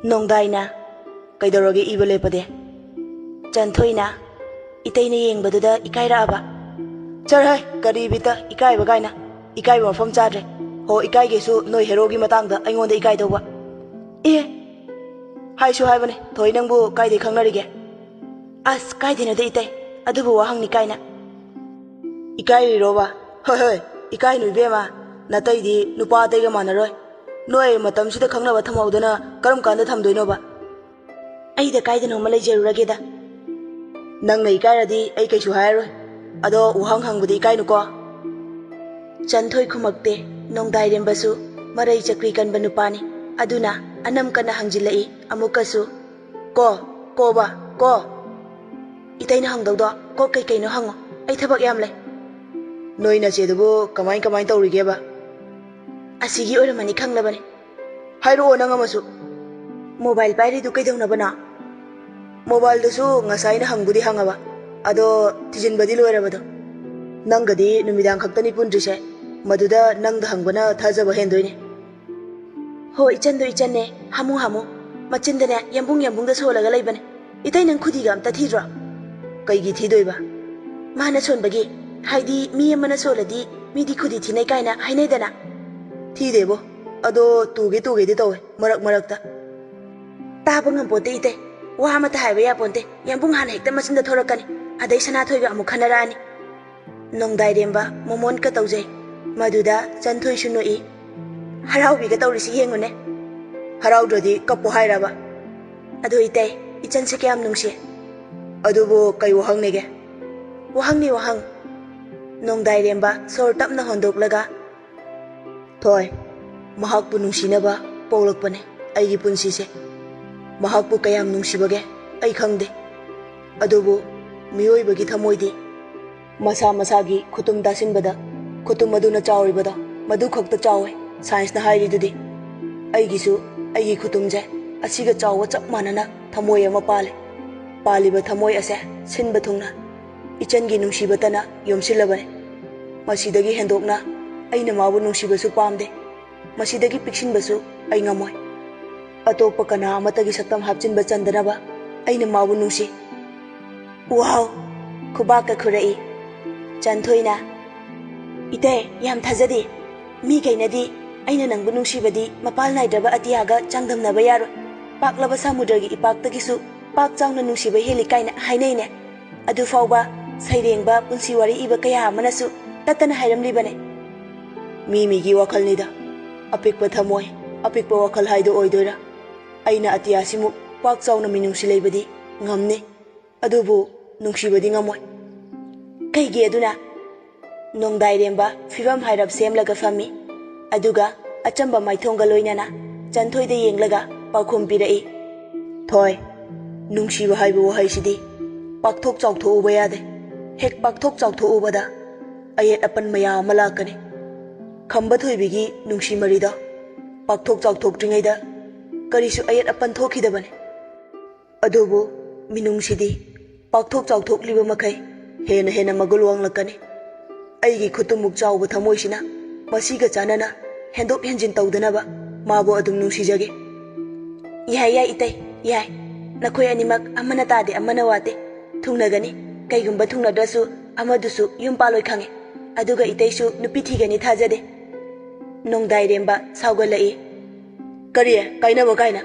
Nongdaina kaidoroge iba lepade Chanthoina itaina yengbaduda ikairaba charhai karibita ikaiba gaina ikaiba mafam chadre ho ikai gesu noi herogi matangda aingonda ikai doba haisu haibane thoi nangbu kaide khangnarige as kaidena de itai adubu wahang ni kaina ikai roba hoi ikai nui bema natai di nupa taiga manaroi noi matam sida khangnaba thamhaudana karam kanda thamdoinoba ai da kaidena malai jerurageda nangna ikai radi ai kaisu hairoi ado uhang hangbudi ikai nuko Chanthoi khumakte nongdai rembasu marai chakri kanba nupani aduna anam kana hangjilai amukasu ko ba ko itaina hangdawdo ko kai kai no hango ai thabak yam le noina chedubu kamai tawrige ba asigi oramani khanglabane hairo nangamasu mobile pairi du kaidawna bana mobile dusu ngasai na hangbudi hangaba ado tijinbadi loirabado nangadi numidang khaktani pundrise maduda nangda hangbana thajaba hendoine ho ichandu ichanne hamu machindane yambung da solaga laibane itai nang khudiga amta thidra kaigi thidoiba mana sonbagi haidi mi amana soladi midi khudi thinai kaina hainai dana thidebo ado tuge di tawe marakta taba ngampote itai wa amata haiba ya ponte yambung hana hekta machinda thorakani adai sana thoiga amu khanarani nongdai remba momon ka taujai maduda Chanthoi sunoi haraubi ga tawrisi yengune haraudrodi kapu hairaba adu itai ichanse kyam nungsi adubo kai wahang nege wahang nongdai remba sor tapna hondoklaga thoi mahakpu nungsinaba pawlakpane aigi punsise mahakpu kayam nungsibage ai khangde adubo miyoibagi thamoidi masagi khutum dasinbada khutum aduna chawribada madu khakta chawe science na hairi aigisu aigi khutumje asiga chawa chap manana thamoi ama paliba thamoi ase sinba thungna ichangi nungsibatana yomsilabane masidagi hendokna aina mabu nungsibasu pamde masidagi piksinbasu ai ngamoi atopa kana amatagi saktam hapchinba chandanaba aina mabu nungsi wow khubaka khurai Chanthoina ite yam thajadi mi kainadi aina nangbu nungsibadi mapal naidraba atiyaga changdamnaba yaro paklaba samudragi ipaktagisu pak changna nungsiba heli kaina hainaine adu fawba sairengba punsi wari iba kaya manasu tatana hairamlibane migi wakhalnida apikpa thamoi apikpa wakhal haido oidoira aina atiyasimu pak chawna minungsi leibadi ngamne adubu nungsibadi ngamoi kaigi aduna nongdai remba fibam hairab semlaga fami aduga achamba maithonga loinana Chanthoi de yenglaga pakhum pirai thoi nungsiba haibu wahaisidi pakthok chawtho uba yade hek pakthok chawtho ubada ayet apan maya malakane khamba thoibigi nungsi marida pakthok chawthok tringaida karisu ayet apan thokidabane adubu minungsidi pakthok chawthok liba makai hena magulwang lakane aigi khutumuk chawba thamoisina masiga chanana hendok henjin tawdanaba mabu adum nungsijage yai itai yai nakhoi animak amana tade amana wate thungnagani kaigumba thungnadrasu amadusu yumpaloi khange aduga itaisu nupi thigani thajade nongdai remba saugalai kariye kainabo kaina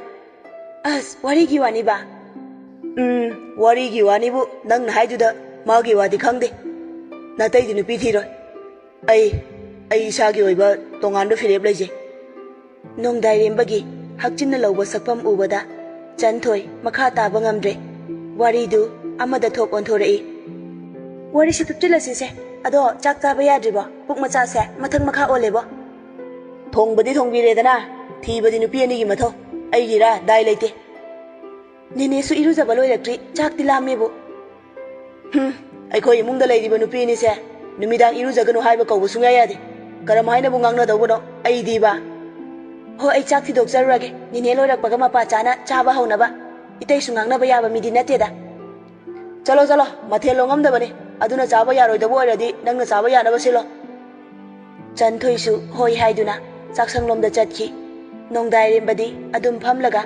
as warigi wani ba warigi wani bu nang na haiduda magi wadi khangde natai di nupi thiroi ai isagi oiba tongandu fireb leije nongdai rembagi hakchinna lawba sakpam ubada Chanthoi makha taba ngamdre waridu amada thok onthorei wari si tuptilasi se ado chak chaba yadriba puk macha se mathang makha olebo thongbadi thongbiredana thibadi nupi ani gi matho aigira dai leite nene su irujaba loirakri chak tilamebu aiko imungda leiriba nupi ni se numidang irujaganu haiba kawbu sunga yade karam haina bu ngangna dawbono ai diba ho ai chak thi dokjarurage nine loirakpaga mapa chana chaba haunaba itai sungangnaba yaba midi nateda chalo mathelo ngamdabane aduna chaba yaroidabu oiradi nangna chaba yanaba silo Chanthoi su hoi haiduna chaksanglomda chatki nongdai rembadi adum phamlaga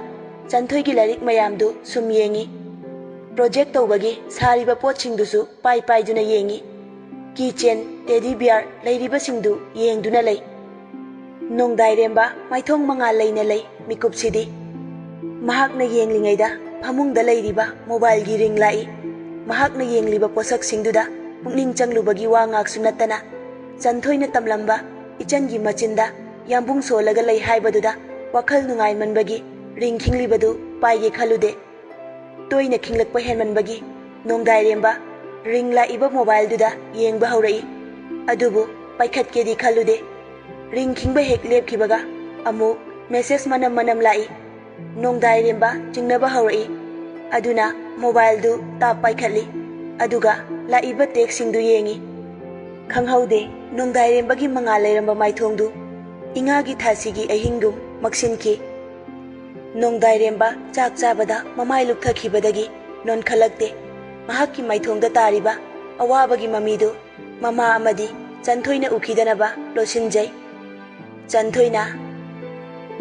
Chanthoi gi larik mayam du sum yengi. Project tawbagi sariba potsingdusu pai pai duna yengi. Keychain, teddy bear, lairiba singdu yengduna lay. Nongdai remba maithong manga layna lay mikup sidi. Mahak na yenglingayda phamungda layriba mobile gi ring lai. Mahak na yengliba posak singduda pukning changlubagi wa ngaksu natana. Chanthoi na tamlamba ichan gi machinda yambung solaga lay haibaduda wakhal nungai manbagi ring khinglibadu paige khalude. Toina khinglakpa henmanbagi nongdai remba ring la iba mobile duda yengba haurai. Adubu paikhat kedi khalude. Ring khingba hek lepkibaga amu message manam lai. Nongdai remba jingnaba haurai. Aduna mobile du tap paikhatli. Aduga la iba text singdu yengi. Khanghaude nongdai rembagi manga lairamba maithongdu ingagi thasigi ahingdum maksinki. Nongdai remba chak chabada mamai lukthakibadagi non khalakte. Mahakki maithongda tariba awabagi mamidu mama amadi Chanthoina ukhidanaba losinjai. Chanthoina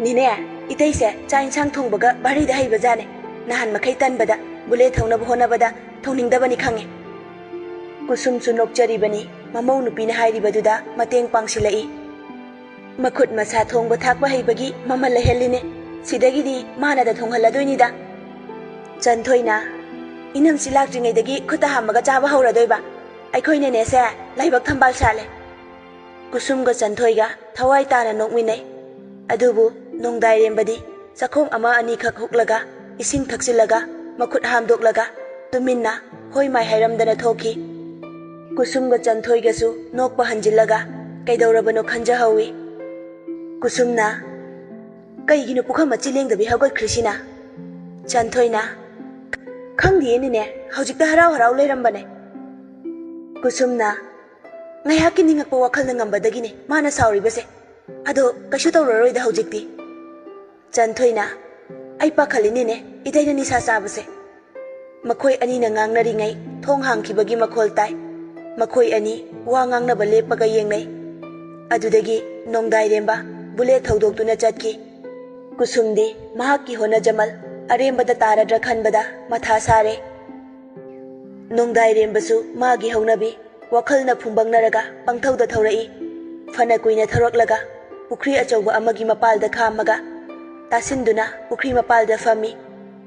nine itaise cha insang thongbaga barida haibajane nahan makhai tanbada bule thongnaba honabada thongningdabani khange. Kusum chu nokjaribani mamau nupina hairibaduda mateng pangsilai. Makhut masa thongba thakba haibagi mama leheline sidagidi manada thonghalladoinida. Chanthoina inam silak jingedagi khuta hamaga chaba hauradoiba aikhoine ne se laibak thambal sale. Kusum ga Chanthoiga thawai tana nokminai. Adubu nongdai rembadi chakhong ama ani khak huklaga ising thaksilaga makhut hamdoklaga tuminna hoi mai hairamdana thoki. Kusum ga Chanthoiga su nokpa hanjillaga kaidorabano khanjahawi. Kusumna kaigino pukhama chilengdabi hagot khrishina. Chanthoina khangdiyenine haujikta harau harau leirambane. Kusumna ngayaki ningakpa wakhalna ngambadagine mana sauribase ado kaishu tawraroida haujikti. Chanthoina ai pakhalinine idaina nisa sabase. Makhoi ani na ngangnari thong hangkhibagi makhol tai. Makhoi ani wa ngangnaba lepaga yengnai. Adudagi nongdai remba bule thaudoktuna chatki. Kusumdi mahakki hona jamal arembada taradra khanbada matha sare. Nongdai rembasu magi haunabi wakhalna phumbangnaraga pangthauda thaurai. Fana kuina tharaklaga pukri achauba amagi mapalda khamaga tasinduna pukri mapalda fami.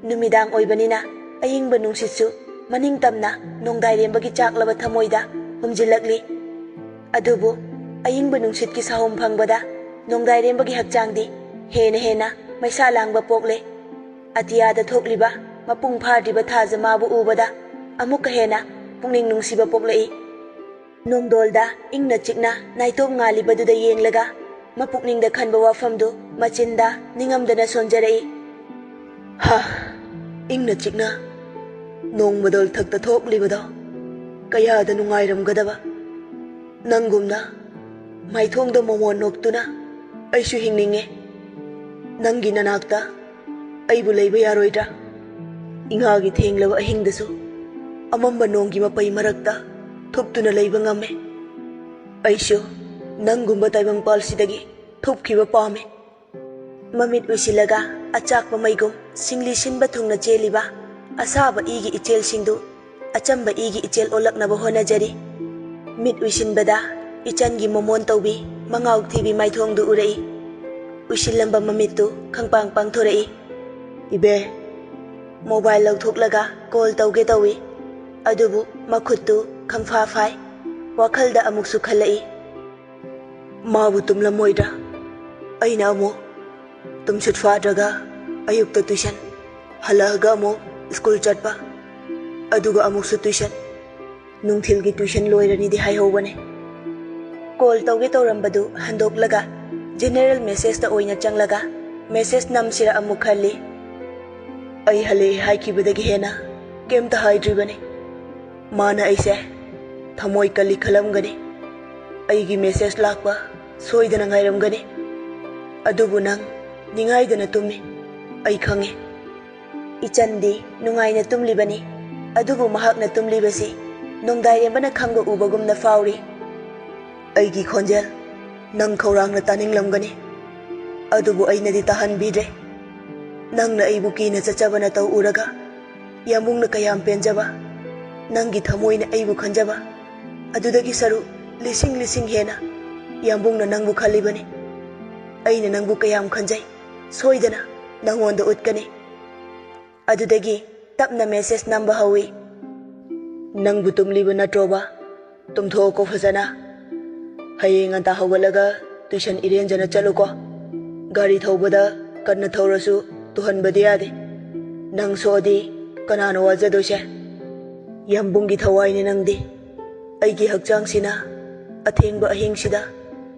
Numidang oibanina ayingba nungsitsu maningtamna nongdai rembagi chaklaba thamoida humjilakli. Adubu ayingba nungsitki sahom phangbada nongdai rembagi hakchangdi hena maisa langba pokle. Atiyada thokliba mapung phadriba thaja mabu ubada amuka hena pungning nungsiba poklai. Nongdolda ingna chikna naitop ngalibaduda yenglaga mapukningda khanba wafamdu machinda ningamdana sonjarai. Ha ingna chikna nongmadol thakta thoklibado kayada nungairamgadaba. Nangumna maithongda momon noktuna aishu hingninge. Nangi nanakta aibu leiba yaroidra. Ingagi thenglaba ahingdasu amamba nonggi mapai marakta thuptuna leiba ngame. Aishu nangumba taibang palsidagi thupkiba pame. Mamit usilaga achakpa maigum singli sinba thungna cheliba asaba igi ichel singdu achamba igi ichel olaknaba honajari. Mit usinbada ichangi momon tawbi mangauk thibi maithongdu urai. Usilamba mamittu khangpang pang thorai. Ibe mobile lauthoklaga call tawge tawi. Adubu makhuttu khangfa phai wakhalda amuksu khalai. Mabu tumlamoidra aina amu tumsut fadraga ayukta tuition halaga amu school chatpa aduga amuksu tuition nungthilgi tuition loirani di haihobane. Call tawge tawrambadu handoklaga general message da oina changlaga message namsira amuk khalli. Ai hale haikibadagi hena kemta haidribane. Mana aise thamoi kali khalamgani aigi message lakpa soidana ngairamgani. Adubu nang ningaidana tumi ai khange. Ichandi nungaina tumlibani adubu mahakna tumlibasi nongdai rembana khangba ubagumna fauri. Aigi khonjel nang khaurangna taninglamgani adubu ainadi tahanbidre. Nangna aibu kina chachabana tau uraga yambungna kayam penjaba nangi thamoina aibu khanjaba adudagi saru lising lising hena yambungna nangbu khalibani aina nangbu kayam khanjai soidana nangonda utkani adudagi tapna message namba hawi nangbu tumliba natroba tumtho ko fazana hayeng anta hawalaga tuition irenjana chaluko gari thobada kanna thawrasu tuhanbadi yade nang sodi kanana wajadose yambungi thawai nangdi aigi hakchang sina athengba ahing sida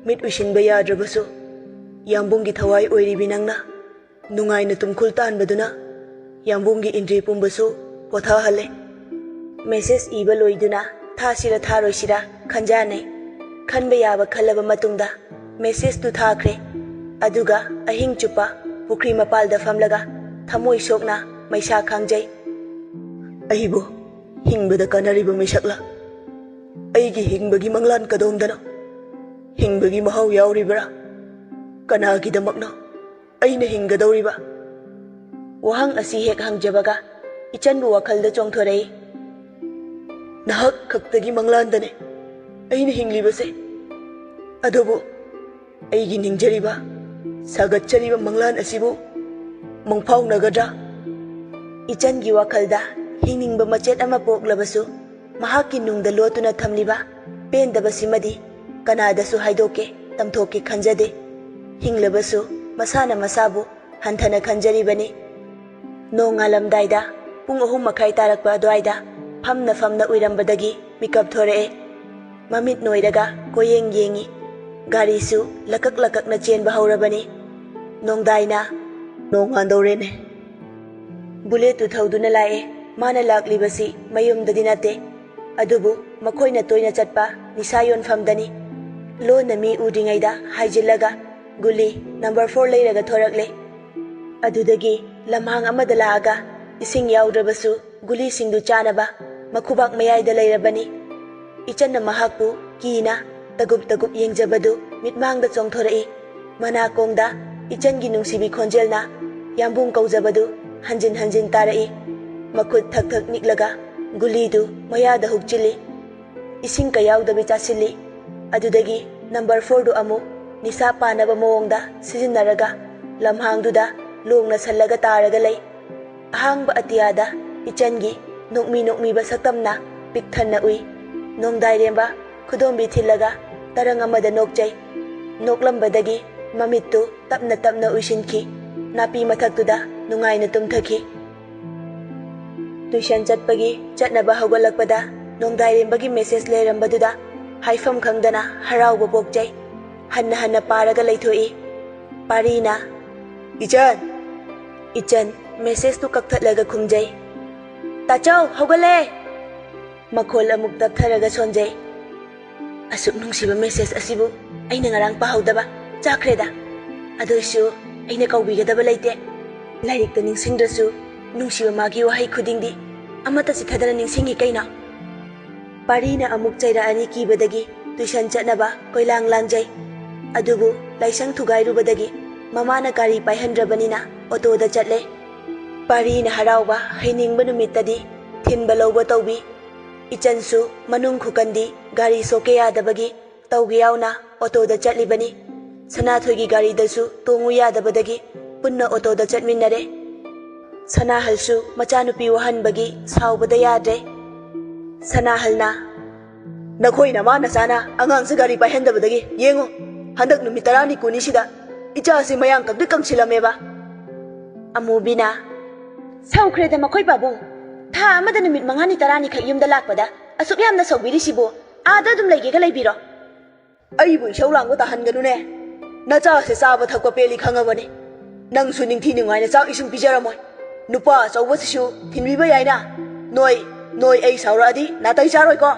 mit usinba yadrabasu yambungi thawai oiribi nangna nungaina tumkhul tanbaduna yambungi indri pumbasu potha hale message iba loiduna thasira tharoisira khanjane khanba yaba khalaba matungda message tu thakre aduga ahing chupa pukri mapalda famlaga thamoi sokna maisa khangjai aibo hingbada kanariba misakla aigi hingbagi manglan kadomdana hingbagi mahau yauribra kanagi damakna aina hinggadoriba wahang asi hek hangjabaga ichanbu wakhalda chongthorei nahak khaktagi manglandane aina hinglibase adobo aigi ningjariba sagatchariba manglan asibu mangphau nagadra ichangi wakhalda hiningba machet ama poklabasu mahaki nungda lotuna thamliba pendabasimadi kanadasu haidoke tamthoke khanjade hinglabasu masana masabu hanthana khanjaribani nongalamdaida pung 3 makhai tarakpa adwaida famna uirambadagi mikap thore mamit noiraga koyeng yengi garisu lakak na chen bahawrabani nongdaina nongandorene bullet tu thauduna lae mana laklibasi mayumdadi nate adubu makoina toina chatpa nisayon famdani lo nami udingaida haijilaga guli number 4 leiraga thorakle adudagi lamhang amada laaga ising yawdrabasu guli singdu chanaba makubak mayaida leirabani ichanna mahakpu kina tagup yengjabadu mitmangda chongthorai manakongda ichangi nungsibi khonjelna yambung kaujabadu hanjin tarai makut thak niklaga gulidu mayada hukchili ising kayawdabi chasili adudagi number 4 du amu nisa panaba mawongda sijinnaraga lamhangduda longna sallaga taraga lei ahangba atiyada ichangi nokmi ba saktamna pikthanna ui nongdairemba khudombi thilaga tarang amada nokjai noklambadagi mamittu tapna uisinki napi mathaktuda nungaina tumthaki tuition chatpagi chatnaba hawgalakpada nongdairembagi message lerambaduda haifam khangdana harawba pokjai hanna paraga leithoi parina ichan message tu kakthatlaga khumjai tachau hawgale makhol amuk taptharaga sonjai asuk nungsiba message asibu aina ngarang pahawdaba chakreda adoisu aina kaubigadaba leite lairikta ningsingdrasu nungsiba magi wahai khudingdi amata chithadana ningsingi kaina parina amuk chaira ani kibadagi tuition chatnaba koilang langjai adubu laisang thugairubadagi mamana gari paihandrabanina auto da chatle parina harawba hainingba numittadi thinba lawba tawbi ichansu manung khukandi gari soke yadabagi tawgi yauna auto da chatlibani sanathoi gari dasu tongu yadabadagi punna auto da chatminnare sanahalsu machanupi wahanbagi saubada yadre sanahalna nakhoi na ma nasana angang sa gari paihandabadagi yengo handak numit 10 kuni sida icha si mayang kakdi kangsilameba amubina saukreda makhoi babung tha amada numit 5-10 khak yumda lakpada asuk yamna saubirisibo ada dum leige ga leibiro aibu isaulango tahanganune nacha se saba thakpa peli khangabani nang su ningthi ningaina chak isung pijaramoi nupa chawbasisu thinbiba yaina noi ai sauradi natai charoi ko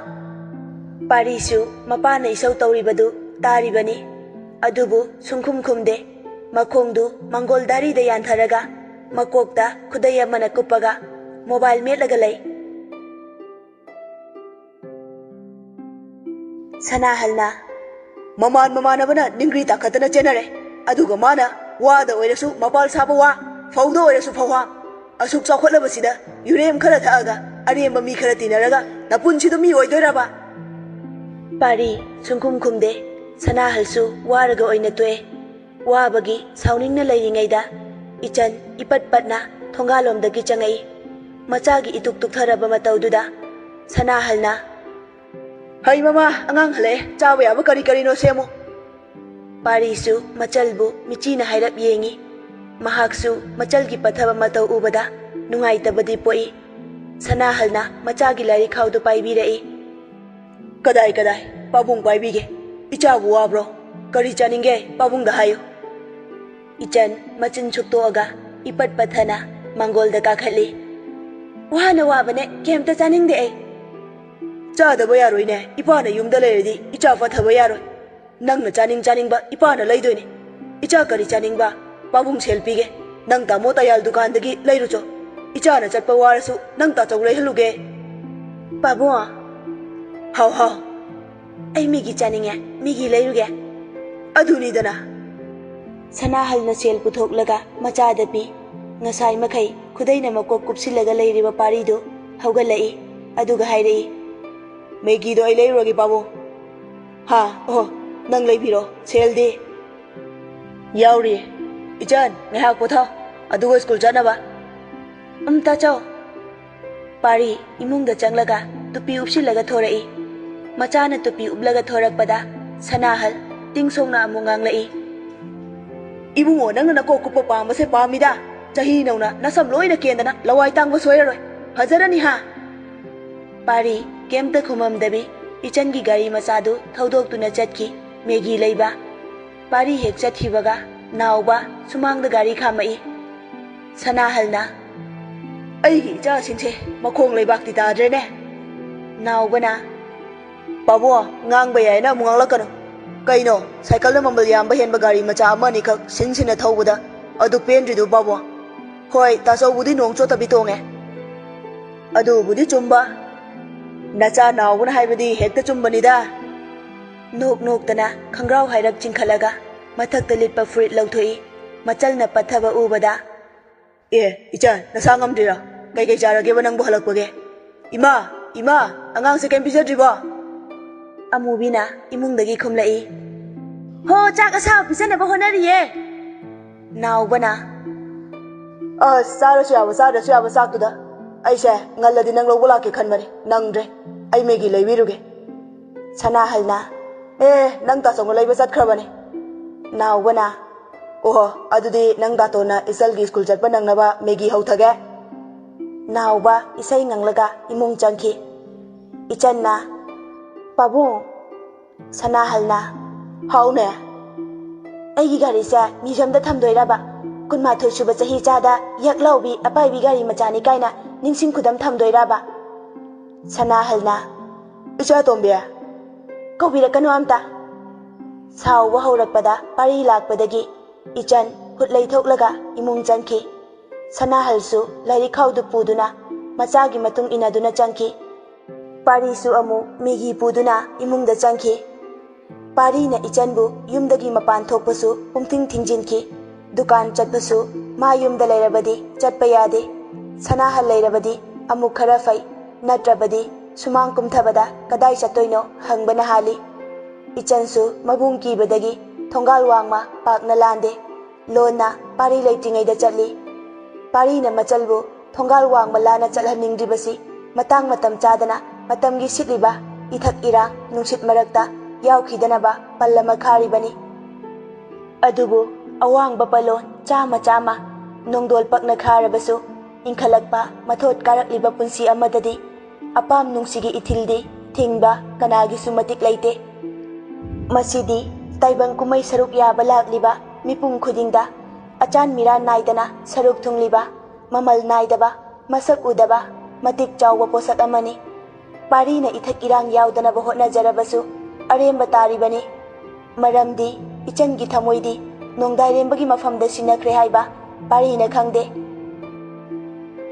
parisu mapana isau tauribadu taribani adubu sungkhum khumde makhongdu mangoldari da yantharaga makokta khudaya mana kupaga mobile metlaga lei sanahalna mamanabana ningri takhatana chenare aduga mana wada oirasu mapal saba wa ꯐꯧꯗ ꯑꯣꯏꯔꯁꯨ ꯐꯧꯍꯥꯡ ꯑꯁꯨꯛ ꯆꯥꯎꯈꯠꯂꯕꯁꯤꯗ ꯌꯨꯔꯦꯝ ꯈꯔ ꯊꯛꯑꯒ ꯑꯔꯦꯝꯕ ꯃꯤ ꯈꯔ ꯇꯤꯟꯅꯔꯒ ꯅꯄꯨꯟꯁꯤꯗꯣ ꯃꯤ ꯑꯣꯏꯗꯣꯏꯔꯕ? ꯄꯥꯔꯤ ꯁꯨꯡꯈꯨꯝ ꯈꯨꯝꯗꯦ. ꯁꯅꯥꯍꯜꯁꯨ ꯋꯥꯔꯒ ꯑꯣꯏꯅ ꯇꯣꯛꯑꯦ. ꯋꯥꯕꯒꯤ ꯁꯥꯎꯅꯤꯡꯅ ꯂꯩꯔꯤꯉꯩꯗ ꯏꯆꯟ ꯏꯄꯠ ꯄꯠꯅ ꯊꯣꯡꯒꯥꯜꯂꯣꯝꯗꯒꯤ ꯆꯪꯉꯛꯏ. ꯃꯆꯥꯒꯤ ꯏꯇꯨꯛ ꯇꯨꯛꯊꯔꯕ ꯃꯇꯧꯗꯨꯗ ꯁꯅꯥꯍꯜꯅ "ꯍꯩ ꯃꯃꯥ, ꯑꯉꯥꯡ ꯍꯜꯂꯛꯑꯦ, ꯆꯥꯕ ꯌꯥꯕ ꯀꯔꯤ ꯀꯔꯤꯅꯣ ꯁꯦꯝꯃꯨ." ꯄꯥꯔꯤꯁꯨ ꯃꯆꯜꯕꯨ ꯃꯤꯆꯤꯅ ꯍꯥꯏꯔꯞ ꯌꯦꯡꯉꯤ. ꯃꯍꯥꯛꯁꯨ ꯃꯆꯜꯒꯤ ꯄꯠꯊꯕ ꯃꯇꯧ ꯎꯕꯗ ꯅꯨꯡꯉꯥꯏꯇꯕꯗꯤ ꯄꯣꯛꯏ. ꯁꯅꯥꯍꯜꯅ ꯃꯆꯥꯒꯤ ꯂꯥꯏꯔꯤꯛ ꯈꯥꯎꯗꯨ ꯄꯥꯏꯕꯤꯔꯛꯏ. "ꯀꯗꯥꯏ ꯄꯥꯕꯨꯡ ꯄꯥꯏꯕꯤꯒꯦ. ꯏꯆꯥꯕꯨ ꯋꯥꯕ꯭ꯔꯣ? ꯀꯔꯤ ꯆꯥꯅꯤꯡꯒꯦ ꯄꯥꯕꯨꯡꯗ ꯍꯥꯏꯌꯨ." ꯏꯆꯟ ꯃꯆꯤꯟ ꯁꯨꯛꯇꯣꯛꯑꯒ ꯏꯄꯠ ꯄꯠꯊꯅ ꯃꯥꯡꯒꯣꯜꯗ ꯀꯥꯈꯠꯂꯤ. "ꯋꯥꯅ ꯋꯥꯕꯅꯦ, ꯀꯩꯝꯇ ꯆꯥꯅꯤꯡꯗꯦ ꯑꯩ." "ꯆꯥꯗꯕ ꯌꯥꯔꯣꯏꯅꯦ. ꯏꯄꯥꯅ ꯌꯨꯝꯗ ꯂꯩꯔꯗꯤ ꯏꯆꯥ ꯄꯠꯊꯕ ꯌꯥꯔꯣꯏ. ꯅꯪꯅ ꯆꯥꯅꯤꯡꯕ ꯏꯄꯥꯅ ꯂꯩꯗꯣꯏꯅꯤ. ꯏꯆꯥ ꯀꯔꯤ ꯆꯥꯅꯤꯡꯕ? ꯄꯥꯕꯨꯡ ꯁꯦꯜ ꯄꯤꯒꯦ. ꯅꯪ ꯇꯥꯃꯣ ꯇꯌꯥꯜ ꯗꯨꯀꯥꯟꯗꯒꯤ ꯂꯩꯔꯨꯆꯣ. ꯏꯆꯥꯅ ꯆꯠꯄ ꯋꯥꯔꯁꯨ ꯅꯪ ꯇꯥꯆꯧ ꯂꯩꯍꯜꯂꯨꯒꯦ." "ꯄꯥꯕꯨꯡ." "ꯍꯥꯎ." "ꯑꯩ ꯃꯤꯒꯤ ꯆꯥꯅꯤꯡꯉꯦ, ꯃꯤꯒꯤ ꯂꯩꯔꯨꯒꯦ." "ꯑꯗꯨꯅꯤꯗꯅ." ꯁꯅꯥꯍꯜꯅ ꯁꯦꯜ ꯄꯨꯊꯣꯛꯂꯒ ꯃꯆꯥꯗ ꯄꯤ. ꯉꯁꯥꯏ ꯃꯈꯩ ꯈꯨꯗꯩꯅ ꯃꯀꯣꯛ ꯀꯨꯞꯁꯤꯜꯂꯒ ꯂꯩꯔꯤꯕ ꯄꯥꯔꯤꯗꯨ ꯍꯧꯒꯠꯂꯛꯏ. ꯑꯗꯨꯒ ꯍꯥꯏꯔꯛꯏ, "ꯃꯦꯒꯤꯗꯣ ꯑꯩ ꯂꯩꯔꯨꯔꯒꯦ ꯄꯥꯕꯨꯡ." "ꯍꯥ, ꯑꯣꯍꯣ, ꯅꯪ ꯂꯩꯕꯤꯔꯣ. ꯁꯦꯜꯗꯤ?" "ꯌꯥꯎꯔꯤꯌꯦ. ꯏꯆꯟ, ꯉꯥꯏꯍꯥꯛ ꯄꯣꯊꯥꯎ, ꯑꯗꯨꯒ ꯁ꯭ꯀꯨꯜ ꯆꯠꯅꯕ." "ꯇꯥꯆꯧ." ꯄꯥꯔꯤ ꯏꯃꯨꯡꯗ ꯆꯪꯂꯒ ꯇꯨꯄꯤ ꯎꯞꯁꯤꯜꯂꯒ ꯊꯣꯔꯛꯏ. ꯃꯆꯥꯅ ꯇꯨꯄꯤ ꯎꯞꯂꯒ ꯊꯣꯔꯛꯄꯗ ꯁꯅꯥꯍꯜ ꯇꯤꯡꯁꯣꯡꯅ ꯑꯃꯨꯛ ꯉꯥꯡꯂꯛꯏ. "ꯏꯕꯨꯡꯉꯣ, ꯅꯪꯅ ꯅꯀꯣꯛ ꯀꯨꯞꯄ ꯄꯥꯝꯕꯁꯦ ꯄꯥꯝꯃꯤꯗ. ꯆꯍꯤ ꯅꯧꯅ ꯅꯁꯝ ꯂꯣꯏꯅ ꯀꯦꯟꯗꯅ ꯂꯋꯥꯏ ꯇꯥꯡꯕ ꯁꯣꯏꯔꯔꯣꯏ. ꯐꯖꯔꯅꯤ ꯍꯥ." ꯄꯥꯔꯤ ꯀꯩꯝꯇ ꯈꯨꯃꯝꯗꯕꯤ ꯏꯆꯟꯒꯤ ꯒꯥꯔꯤ ꯃꯆꯥꯗꯨ ꯊꯧꯗꯣꯛꯇꯨꯅ ꯆꯠꯈꯤ ꯃꯦꯒꯤ ꯂꯩꯕ. ꯄꯥꯔꯤ ꯍꯦꯛ ꯆꯠꯈꯤꯕꯒ ꯅꯥꯎꯕ ꯁꯨꯃꯥꯡꯗ ꯒꯥꯔꯤ ꯈꯥꯝꯃꯛꯏ. ꯁꯅꯥꯍꯜꯅ "ꯑꯩꯒꯤ ꯏꯆꯥꯁꯤꯡꯁꯦ ꯃꯈꯣꯡ ꯂꯩꯕꯥꯛꯇꯤ ꯇꯥꯗ꯭ꯔꯦꯅꯦ." ꯅꯥꯎꯕꯅ "ꯄꯥꯕꯨꯡ, ꯉꯥꯡꯕ ꯌꯥꯏꯅ ꯑꯃꯨꯛ ꯉꯥꯡꯂꯛꯀꯅꯨ. ꯀꯩꯅꯣ, ꯁꯥꯏꯀꯜꯅ ꯃꯃꯜ ꯌꯥꯝꯕ ꯍꯦꯟꯕ ꯒꯥꯔꯤ ꯃꯆꯥ ꯑꯃ ꯑꯅꯤꯈꯛ ꯁꯤꯟ ꯊꯧꯕꯗ ꯑꯗꯨ ꯄꯦꯟꯗ꯭ꯔꯤꯗꯨ ꯄꯥꯕꯨꯡ? ꯍꯣꯏ, ꯇꯥꯆꯧꯕꯨꯗꯤ ꯅꯣꯡ ꯆꯣꯠꯇꯕꯤ ꯇꯣꯡꯉꯦ." "ꯑꯗꯨꯕꯨꯗꯤ ꯆꯨꯝꯕ. ꯅꯆꯥ ꯅꯥꯎꯕꯅ ꯍꯥꯏꯕꯗꯤ ꯍꯦꯛꯇ ꯆꯨꯝꯕꯅꯤꯗ." ꯅꯣꯛꯇꯅ ꯈꯪꯒ꯭ꯔꯥꯎ ꯍꯥꯏꯔꯞ ꯆꯤꯡꯈꯠꯂꯒ ꯃꯊꯛꯇ ꯂꯤꯠꯄ ꯐꯨꯔꯤꯠ ꯂꯧꯊꯣꯛꯏ. ꯃꯆꯜꯅ ꯄꯠꯊꯕ ꯎꯕꯗ "ꯏꯆꯟ, ꯅꯁꯥ ꯉꯝꯗ꯭ꯔꯤꯔꯥ? ꯀꯩ ꯆꯥꯔꯒꯦꯕ ꯅꯪꯕꯨ ꯍꯜꯂꯛꯄꯒꯦ? ꯏꯃꯥ, ꯑꯉꯥꯡꯁꯦ ꯀꯩꯝ ꯄꯤꯖꯗ꯭ꯔꯤꯕꯣ?" ꯑꯃꯨꯕꯤꯅ ꯏꯃꯨꯡꯗꯒꯤ ꯈꯨꯝꯂꯛꯏ. "ꯍꯣ, ꯆꯥꯛ ꯑꯁꯥꯕ ꯄꯤꯖꯅꯕ ꯍꯣꯠꯅꯔꯤꯌꯦ." ꯅꯥꯎꯕꯅ "ꯆꯥꯔꯁꯨ ꯌꯥꯕ ꯆꯥꯗ꯭ꯔꯁꯨ ꯌꯥꯕ ꯆꯥꯛꯇꯨꯗ ꯑꯩꯁꯦ ꯉꯜꯂꯗꯤ ꯅꯪ ꯂꯧꯕ ꯂꯥꯛꯀꯦ ꯈꯟꯕꯅꯤ. ꯅꯪꯗ꯭ꯔꯦ. ꯑꯩ ꯃꯦꯒꯤ ꯂꯩꯕꯤꯔꯨꯒꯦ." ꯁꯅꯥꯍꯜꯅ "ꯅꯪ ꯇꯥꯆꯧꯅ ꯂꯩꯕ ꯆꯠꯈ꯭ꯔꯕꯅꯤ." ꯅꯥꯎꯕꯅ "ꯑꯣꯍꯣ, ꯑꯗꯨꯗꯤ ꯅꯪ ꯗꯥꯇꯣꯟꯅ ꯏꯆꯜꯒꯤ ꯁ꯭ꯀꯨꯜ ꯆꯠꯄ ꯅꯪꯅꯕ ꯃꯦꯒꯤ ꯍꯧꯊꯒꯦ." ꯅꯥꯎꯕ ꯏꯁꯩ ꯉꯪꯂꯒ ꯏꯃꯨꯡ ꯆꯪꯈꯤ. ꯏꯆꯟꯅ "ꯄꯥꯕꯨꯡ." ꯁꯅꯥꯍꯜꯅ "ꯍꯥꯎꯅꯦ." "ꯑꯩꯒꯤ ꯒꯥꯔꯤꯁꯦ ꯃ꯭ꯌꯨꯖꯤꯌꯝꯗ ꯊꯝꯗꯣꯏꯔꯕ? 12ꯁꯨꯕ ꯆꯍꯤ ꯆꯥꯗ ꯌꯛꯂꯥꯎꯕꯤ ꯑꯄꯥꯏꯕꯤ ꯒꯥꯔꯤ ꯃꯆꯥꯅꯤ ꯀꯥꯏꯅ ꯅꯤꯡꯁꯤꯡ ꯈꯨꯗꯝ ꯊꯝꯗꯣꯏꯔꯕ?" ꯁꯅꯥꯍꯜꯅ "ꯏꯆꯥꯇꯣꯝꯕꯤ." "ꯀꯧꯕꯤꯔꯛꯀꯅꯨ ꯑꯝꯇ." ꯁꯥꯎꯕ ꯍꯧꯔꯛꯄꯗ ꯄꯥꯔꯤ ꯂꯥꯛꯄꯗꯒꯤ ꯏꯆꯟ ꯍꯨꯠ ꯂꯩꯊꯣꯛꯂꯒ ꯏꯃꯨꯡ ꯆꯪꯈꯤ. ꯁꯅꯥꯍꯜꯁꯨ ꯂꯥꯏꯔꯤꯛ ꯈꯥꯎꯗꯨ ꯄꯨꯗꯨꯅ ꯃꯆꯥꯒꯤ ꯃꯇꯨꯡ ꯏꯟꯅꯗꯨꯅ ꯆꯪꯈꯤ. ꯄꯥꯔꯤꯁꯨ ꯑꯃꯨꯛ ꯃꯦꯒꯤ ꯄꯨꯗꯨꯅ ꯏꯃꯨꯡꯗ ꯆꯪꯈꯤ. ꯄꯥꯔꯤꯅ ꯏꯆꯟꯕꯨ ꯌꯨꯝꯗꯒꯤ ꯃꯄꯥꯟ ꯊꯣꯛꯄꯁꯨ ꯄꯨꯡꯊꯤꯡ ꯊꯤꯡꯖꯤꯟꯈꯤ. ꯗꯨꯀꯥꯟ ꯆꯠꯄꯁꯨ ꯃꯥ ꯌꯨꯝꯗ ꯂꯩꯔꯕꯗꯤ ꯆꯠꯄ ꯌꯥꯗꯦ. ꯁꯅꯥꯍꯜ ꯂꯩꯔꯕꯗꯤ ꯑꯃꯨꯛ ꯈꯔ ꯐꯩ, ꯅꯠꯇ꯭ꯔꯕꯗꯤ ꯁꯨꯃꯥꯡ ꯀꯨꯝꯊꯕꯗ ꯀꯗꯥꯏ ꯆꯠꯇꯣꯏꯅꯣ ꯍꯪꯕꯅ ꯍꯥꯜꯂꯤ. ꯏꯆꯟꯁꯨ ꯃꯕꯨꯡ ꯀꯤꯕꯗꯒꯤ ꯊꯣꯡꯒꯥꯜ ꯋꯥꯡꯃ ꯄꯥꯛꯅ ꯂꯥꯟꯗꯦ. ꯂꯣꯟꯅ ꯄꯥꯔꯤ ꯂꯩꯇ꯭ꯔꯤꯉꯩꯗ ꯆꯠꯂꯤ. ꯄꯥꯔꯤꯅ ꯃꯆꯜꯕꯨ ꯊꯣꯡꯒꯥꯜ ꯋꯥꯡꯃ ꯂꯥꯟꯅ ꯆꯠꯍꯟꯅꯤꯡꯗ꯭ꯔꯤꯕꯁꯤ ꯃꯇꯥꯡ ꯃꯇꯝ ꯆꯥꯗꯅ ꯃꯇꯝꯒꯤ ꯁꯤꯠꯂꯤꯕ ꯏꯊꯛ ꯏꯔꯥꯡ ꯅꯨꯡꯁꯤꯠ ꯃꯔꯛꯇ ꯌꯥꯎꯈꯤꯗꯅꯕ ꯄꯜ ꯑꯃ ꯈꯥꯔꯤꯕꯅꯤ. ꯑꯗꯨꯕꯨ ꯑꯋꯥꯡꯕ ꯄꯜꯂꯣꯟ ꯆꯥꯝꯃ ꯅꯣꯡꯗꯣꯜ ꯄꯛꯅ ꯈꯥꯔꯕꯁꯨ ꯏꯟꯈꯠꯂꯛꯄ ꯃꯊꯣꯠ ꯀꯥꯔꯛꯂꯤꯕ ꯄꯨꯟꯁꯤ ꯑꯃꯗꯗꯤ ꯑꯄꯥꯝ ꯅꯨꯡꯁꯤꯒꯤ ꯏꯊꯤꯜꯗꯤ ꯊꯤꯡꯕ ꯀꯅꯥꯒꯤꯁꯨ ꯃꯇꯤꯛ ꯂꯩꯇꯦ. ꯃꯁꯤꯗꯤ ꯇꯥꯏꯕꯪ ꯀꯨꯝꯃꯩ ꯁꯔꯨꯛ ꯌꯥꯕ ꯂꯥꯛꯂꯤꯕ ꯃꯤꯄꯨꯝ ꯈꯨꯗꯤꯡꯗ ꯑꯆꯥꯟ ꯃꯤꯔꯥꯟ ナꯏꯗꯅ ꯁꯔꯨꯛ ꯊꯨꯡꯂꯤꯕ ꯃꯃꯜ ꯅꯥꯏꯗꯕ ꯃꯁꯛ ꯎꯗꯕ ꯃꯇꯤꯛ ꯆꯥꯎꯕ ꯄꯣꯠꯁꯛ ꯑꯃꯅꯤ. ꯄꯥꯔꯤꯅ ꯏꯊꯛ ꯏꯔꯥꯡ ꯌꯥꯎꯗꯅꯕ ꯍꯣꯠꯅꯖꯔꯕꯁꯨ ꯑꯔꯦꯝꯕ ꯇꯥꯔꯤꯕꯅꯤ. ꯃꯔꯝꯗꯤ ꯏꯆꯟꯒꯤ ꯊꯃꯣꯏꯗꯤ ꯅꯣꯡꯗꯥꯏꯔꯦꯝꯕꯒꯤ ꯃꯐꯝꯗ ꯁꯤꯟꯅꯈ꯭ꯔꯦ ꯍꯥꯏꯕ ꯄꯥꯔꯤꯅ ꯈꯪꯗꯦ.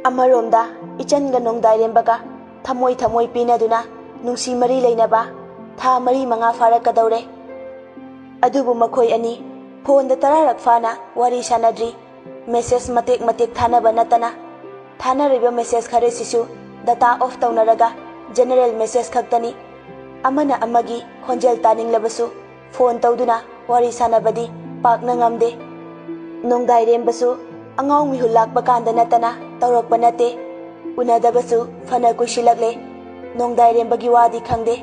ꯑꯃꯔꯣꯝꯗ ꯏꯆꯟꯒ ꯅꯣꯡꯗꯥꯏꯔꯦꯝꯕꯒ ꯊꯃꯣꯏ ꯄꯤꯅꯗꯨꯅ ꯅꯨꯡꯁꯤ ꯃꯔꯤ ꯂꯩꯅꯕ ꯊꯥ 4-5 ꯐꯥꯔꯛꯀꯗꯧꯔꯦ. ꯑꯗꯨꯕꯨ ꯃꯈꯣꯏ ꯑꯅꯤ ꯐꯣꯟꯗ 10 ꯐꯥꯅ ꯋꯥꯔꯤ ꯁꯥꯅꯗ꯭ꯔꯤ. ꯃꯦꯁꯦꯖ ꯃꯇꯦꯛ ꯊꯥꯅꯕ ꯅꯠꯇꯅ ꯊꯥꯅꯔꯤꯕ ꯃꯦꯁꯦꯖ ꯈꯔꯁꯤꯁꯨ ꯗꯇꯥ ꯑꯣꯐ ꯇꯧꯅꯔꯒ ꯖꯦꯅꯔꯦꯜ ꯃꯦꯁꯦꯖ ꯈꯛꯇꯅꯤ ꯑꯃꯅ ꯑꯃꯒꯤ ꯈꯣꯟꯖꯦꯜ ꯇꯥꯅꯤꯡꯂꯕꯁꯨ ꯐꯣꯟ ꯇꯧꯗꯨꯅ ꯋꯥꯔꯤ ꯁꯥꯅꯕꯗꯤ ꯄꯥꯛꯅ ꯉꯝꯗꯦ ꯅꯣꯡꯗꯥꯏꯔꯦꯝꯕꯁꯨ ꯑꯉꯥꯎ ꯃꯤꯍꯨꯜ ꯂꯥꯛꯄ ꯀꯥꯟꯗ ꯅꯠꯇꯅ ꯇꯧꯔꯛꯄ ꯅꯠꯇꯦ ꯎꯅꯗꯕꯁꯨ ꯐꯅ ꯀꯨꯏꯁꯤꯜꯂꯛꯂꯦ ꯅꯣꯡꯗꯥꯏꯔꯦꯝꯕꯒꯤ ꯋꯥꯗꯤ ꯈꯪꯗꯦ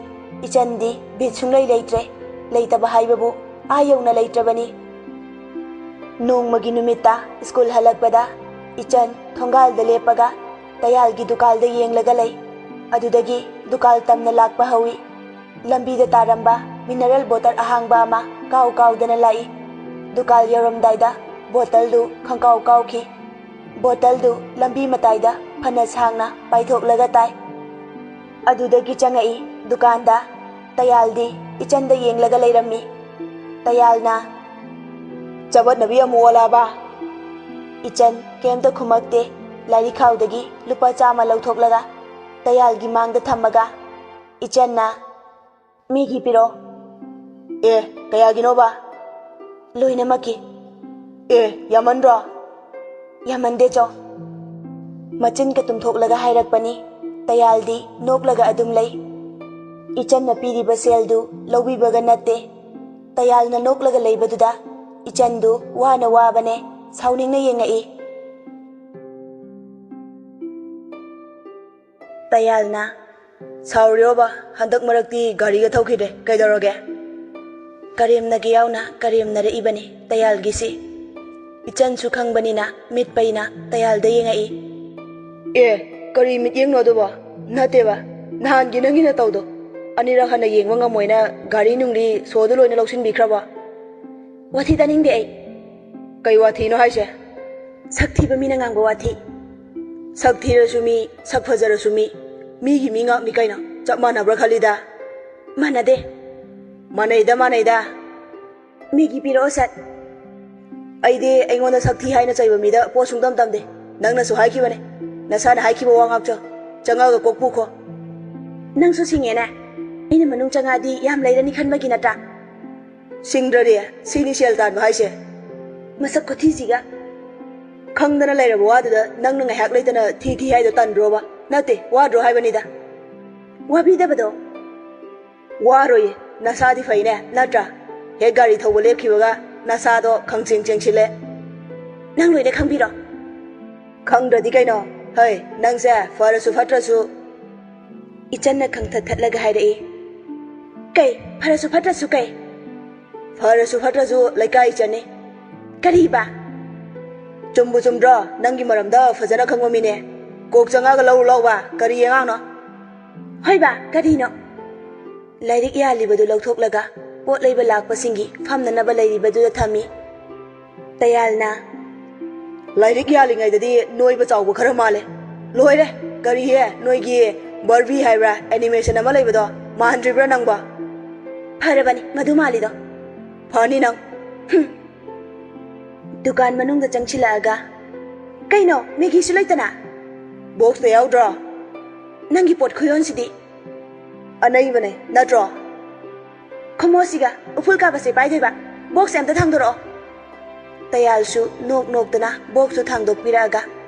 ꯏꯆꯟꯗꯤ ꯕꯤꯠ ꯁꯨꯡꯂꯩ ꯂꯩꯇ꯭ꯔꯦ ꯂꯩꯇꯕ ꯍꯥꯏꯕꯕꯨ ꯌꯧꯅ ꯂꯩꯇ꯭ꯔꯕꯅꯤ ꯅꯣꯡꯃꯒꯤ ꯅꯨꯃꯤꯠꯇ ꯁ꯭ꯀꯨꯜ ꯍꯜꯂꯛꯄꯗ ꯏꯆꯟ ꯊꯣꯡꯒꯥꯜꯗ ꯂꯦꯞꯄꯒ ꯇꯌꯥꯜꯒꯤ ꯗꯨꯀꯥꯜꯗ ꯌꯦꯡꯂꯒ ꯂꯩ ꯑꯗꯨꯗꯒꯤ ꯗꯨꯀꯥꯜ ꯇꯝꯅ ꯂꯥꯛꯄ ꯍꯧꯏ ꯂꯝꯕꯤꯗ ꯇꯥꯔꯝꯕ ꯃꯤꯅꯔꯦꯜ ꯕꯣꯇꯜ ꯑꯍꯥꯡꯕ ꯑꯃ ꯀꯥꯎꯗꯅ ꯂꯥꯛꯏ ꯗꯨꯀꯥꯜ ꯌꯧꯔꯝꯗꯥꯏꯗ ꯕꯣꯇꯜꯗꯨ ꯀꯥꯎꯈꯤ ꯕꯣꯇꯜꯗꯨ ꯂꯝꯕꯤ ꯃꯇꯥꯏꯗ ꯐꯅ ꯁꯥꯡꯅ ꯄꯥꯏꯊꯣꯛꯂꯒ ꯇꯥꯏ ꯑꯗꯨꯗꯒꯤ ꯆꯪꯉꯛꯏ ꯗꯨꯀꯥꯟꯗ ꯇꯌꯥꯜꯗꯤ ꯏꯆꯟꯗ ꯌꯦꯡꯂꯒ ꯂꯩꯔꯝꯃꯤ ꯇꯌꯥꯜꯅ ꯆꯕꯠꯅꯕꯤ ꯑꯃꯨꯛ ꯑꯣꯜꯂꯛꯑꯕ ꯏꯆꯟ ꯀꯩꯝꯇ ꯈꯨꯝꯃꯛꯇꯦ ꯂꯥꯏꯔꯤꯛꯈꯥꯎꯗꯒꯤ ꯂꯨꯄꯥ 100 ꯂꯧꯊꯣꯛꯂꯒ ꯇꯌꯥꯜꯒꯤ ꯃꯥꯡꯗ ꯊꯝꯃꯒ ꯏꯆꯟꯅ ꯃꯤꯒꯤ ꯄꯤꯔꯛꯑꯣ ꯀꯌꯥꯒꯤꯅꯣꯕ ꯂꯣꯏꯅꯃꯛꯀꯤ ꯌꯥꯝꯃꯟꯗ꯭ꯔꯣ ꯌꯥꯝꯃꯟꯗꯦ ꯆꯣ ꯃꯆꯤꯟꯒ ꯇꯨꯝꯊꯣꯛꯂꯒ ꯍꯥꯏꯔꯛꯄꯅꯤ ꯇꯌꯥꯜꯗꯤ ꯅꯣꯛꯂꯒ ꯑꯗꯨꯝ ꯂꯩ ꯏꯆꯟꯅ ꯄꯤꯔꯤꯕ ꯁꯦꯜꯗꯨ ꯂꯧꯕꯤꯕꯒ ꯅꯠꯇꯦ ꯇꯌꯥꯜꯅ ꯅꯣꯛꯂꯒ ꯂꯩꯕꯗꯨꯗ ꯏꯆꯟꯗꯨ ꯋꯥꯕꯅꯦ ꯁꯥꯎꯅꯤꯡꯅ ꯌꯦꯡꯉꯛꯏ ꯇꯌꯥꯜꯅ ꯁꯥꯎꯔꯤꯔꯣꯕ ꯍꯟꯗꯛ ꯃꯔꯛꯇꯤ ꯒꯥꯔꯤꯒ ꯊꯧꯈꯤꯗ꯭ꯔꯦ ꯀꯩꯗꯧꯔꯒꯦ ꯀꯔꯦꯝꯅꯒ ꯌꯥꯎꯅ ꯀꯔꯦꯝꯅꯔꯛꯏꯕꯅꯤ ꯇꯌꯥꯜꯒꯤꯁꯤ ꯏꯆꯟꯁꯨ ꯈꯪꯕꯅꯤꯅ ꯃꯤꯠ ꯄꯩꯅ ꯇꯌꯥꯜꯗ ꯌꯦꯡꯉꯛꯏ ꯀꯔꯤ ꯃꯤꯠꯌꯦꯡꯅꯣ ꯑꯗꯨꯕꯣ ꯅꯠꯇꯦꯕ ꯅꯍꯥꯟꯒꯤ ꯅꯪꯒꯤ ꯅꯇꯧꯗꯣ ꯑꯅꯤꯔꯛ ꯍꯟꯅ ꯌꯦꯡꯕ ꯉꯝꯃꯣꯏꯅ ꯒꯥꯔꯤ ꯅꯨꯡꯂꯤ ꯁꯣꯗꯨ ꯂꯣꯏꯅ ꯂꯧꯁꯤꯟꯕꯤꯈ꯭ꯔꯕ ꯋꯥꯊꯤ ꯇꯥꯅꯤꯡꯗꯦ ꯑꯩ ꯀꯩ ꯋꯥꯊꯤꯅꯣ ꯍꯥꯏꯁꯦ ꯁꯛ ꯊꯤꯕ ꯃꯤꯅ ꯉꯥꯡꯕ ꯋꯥꯊꯤ ꯁꯛ ꯊꯤꯔꯁꯨ ꯃꯤ ꯁꯛ ꯐꯖꯔꯁꯨ ꯃꯤ ꯃꯤꯒꯤ ꯃꯤ ꯉꯥꯛꯅꯤ ꯀꯩꯅꯣ ꯆꯞ ꯃꯥꯟꯅꯕ꯭ꯔꯥ ꯈꯜꯂꯤꯗ ꯃꯥꯟꯅꯗꯦ ꯃꯥꯟꯅꯩꯗ ꯃꯤꯒꯤ ꯄꯤꯔꯛꯑꯣ ꯁꯠ ꯑꯩꯗꯤ ꯑꯩꯉꯣꯟꯗ ꯁꯛ ꯊꯤ ꯍꯥꯏꯅ ꯆꯩꯕ ꯃꯤꯗ ꯄꯣꯠ ꯁꯨꯡꯇꯝ ꯇꯝꯗꯦ ꯅꯪꯅꯁꯨ ꯍꯥꯏꯈꯤꯕꯅꯦ ꯅꯁꯥꯅ ꯍꯥꯏꯈꯤꯕ ꯋꯥ ꯉꯥꯛꯆꯧ ꯆꯪꯉꯒ ꯀꯣꯛ ꯄꯨꯈꯣ ꯅꯪꯁꯨ ꯁꯤꯡꯉꯦꯅꯦ ꯑꯩꯅ ꯃꯅꯨꯡ ꯆꯪꯉꯛꯑꯗꯤ ꯌꯥꯝ ꯂꯩꯔꯅꯤ ꯈꯟꯕꯒꯤ ꯅꯠꯇ꯭ꯔꯥ ꯁꯤꯡꯗ꯭ꯔꯗꯤ ꯁꯤꯅꯤ ꯁꯦꯜ ꯇꯥꯟꯕ ꯍꯥꯏꯁꯦ ꯃꯁꯛ ꯈꯨꯊꯤꯁꯤꯒ ꯈꯪꯗꯅ ꯂꯩꯔꯕ ꯋꯥꯗꯨꯗ ꯅꯪꯅ ꯉꯥꯏꯍꯥꯛ ꯂꯩꯇꯅ ꯊꯤ ꯍꯥꯏꯗꯣ ꯇꯟꯗ꯭ꯔꯣꯕ ꯅꯠꯇꯦ ꯋꯥꯗ꯭ꯔꯣ ꯍꯥꯏꯕꯅꯤꯗ ꯋꯥꯕꯤꯗꯕꯗꯣ ꯋꯥꯔꯣꯏꯌꯦ ꯅꯁꯥꯗꯤ ꯐꯩꯅꯦ ꯅꯠꯇ꯭ꯔꯥ ꯍꯦꯛ ꯒꯥꯔꯤ ꯊꯧꯕ ꯂꯦꯞꯈꯤꯕꯒ ꯅꯁꯥꯗꯣ ꯆꯦꯡꯁꯤꯜꯂꯦ ꯅꯪ ꯂꯣꯏꯅ ꯈꯪꯕꯤꯔꯣ ꯈꯪꯗ꯭ꯔꯗꯤ ꯀꯩꯅꯣ ꯍꯩ ꯅꯪꯁꯦ ꯐꯔꯁꯨ ꯐꯠꯇ꯭ꯔꯁꯨ ꯏꯆꯟꯅ ꯈꯪꯊꯠꯂꯒ ꯍꯥꯏꯔꯛꯏ ꯀꯩ ꯐꯔꯁꯨ ꯐꯠꯇ꯭ꯔꯁꯨ ꯀꯩ ꯐꯔꯁꯨ ꯐꯠꯇ꯭ꯔꯁꯨ ꯂꯩꯀꯥꯏ ꯏꯆꯟꯅꯤ ꯀꯔꯤꯕ ꯆꯨꯝꯕꯨ ꯆꯨꯝꯗ꯭ꯔꯣ ꯅꯪꯒꯤ ꯃꯔꯝꯗ ꯐꯖꯅ ꯈꯪꯕ ꯃꯤꯅꯦ ꯀꯣꯛ ꯆꯪꯉꯒ ꯂꯧꯕ ꯀꯔꯤ ꯑꯉꯥꯡꯅꯣ ꯍꯣꯏꯕ ꯀꯔꯤꯅꯣ ꯂꯥꯏꯔꯤꯛ ꯌꯥꯜꯂꯤꯕꯗꯨ ꯂꯧꯊꯣꯛꯂꯒ ꯄꯣꯠ ꯂꯩꯕ ꯂꯥꯛꯄꯁꯤꯡꯒꯤ ꯐꯝꯅꯅꯕ ꯂꯩꯔꯤꯕꯗꯨꯗ ꯊꯝꯃꯤ ꯇꯌꯥꯜꯅ ꯂꯥꯏꯔꯤꯛ ꯌꯥꯜꯂꯤꯉꯩꯗꯗꯤ ꯅꯣꯏꯕ ꯆꯥꯎꯕ ꯈꯔ ꯃꯥꯜꯂꯦ ꯂꯣꯏꯔꯦ ꯀꯔꯤꯍꯦ ꯅꯣꯏꯒꯤ ꯕꯥꯔꯕꯤ ꯍꯥꯏꯕ꯭ꯔꯥ ꯑꯦꯅꯤꯃꯦꯁꯟ ꯑꯃ ꯂꯩꯕꯗꯣ ꯃꯥꯟꯗ꯭ꯔꯤꯕ꯭ꯔꯥ ꯅꯪꯕꯣ ꯐꯔꯕꯅꯤ ꯃꯗꯨ ꯃꯥꯜꯂꯤꯗꯣ ꯐꯅꯤ ꯅꯪ ꯗꯨꯀꯥꯟ ꯃꯅꯨꯡꯗ ꯆꯪꯁꯤꯜꯂꯛꯑꯒ ꯀꯩꯅꯣ ꯃꯦꯒꯤꯁꯨ ꯂꯩꯇꯅ ꯕꯣꯛꯁꯇ ꯌꯥꯎꯗ꯭ꯔꯣ ꯅꯪꯒꯤ ꯄꯣꯠ ꯈꯨꯌꯣꯟꯁꯤꯗꯤ ꯑꯅꯩꯕꯅꯦ ꯅꯠꯇ꯭ꯔꯣ ꯈꯨꯃꯣꯁꯤꯒ ꯎꯐꯨꯜ ꯀꯥꯕꯁꯦ ꯄꯥꯏꯗꯣꯏꯕ ꯕꯣꯛꯁ ꯑꯝꯇ ꯊꯥꯡꯗꯣꯔꯛꯑꯣ ꯇꯌꯥꯜꯁꯨ ꯅꯣꯛꯇꯅ ꯕꯣꯛꯁꯇꯨ ꯊꯥꯡꯗꯣꯛꯄꯤꯔꯛꯑꯒ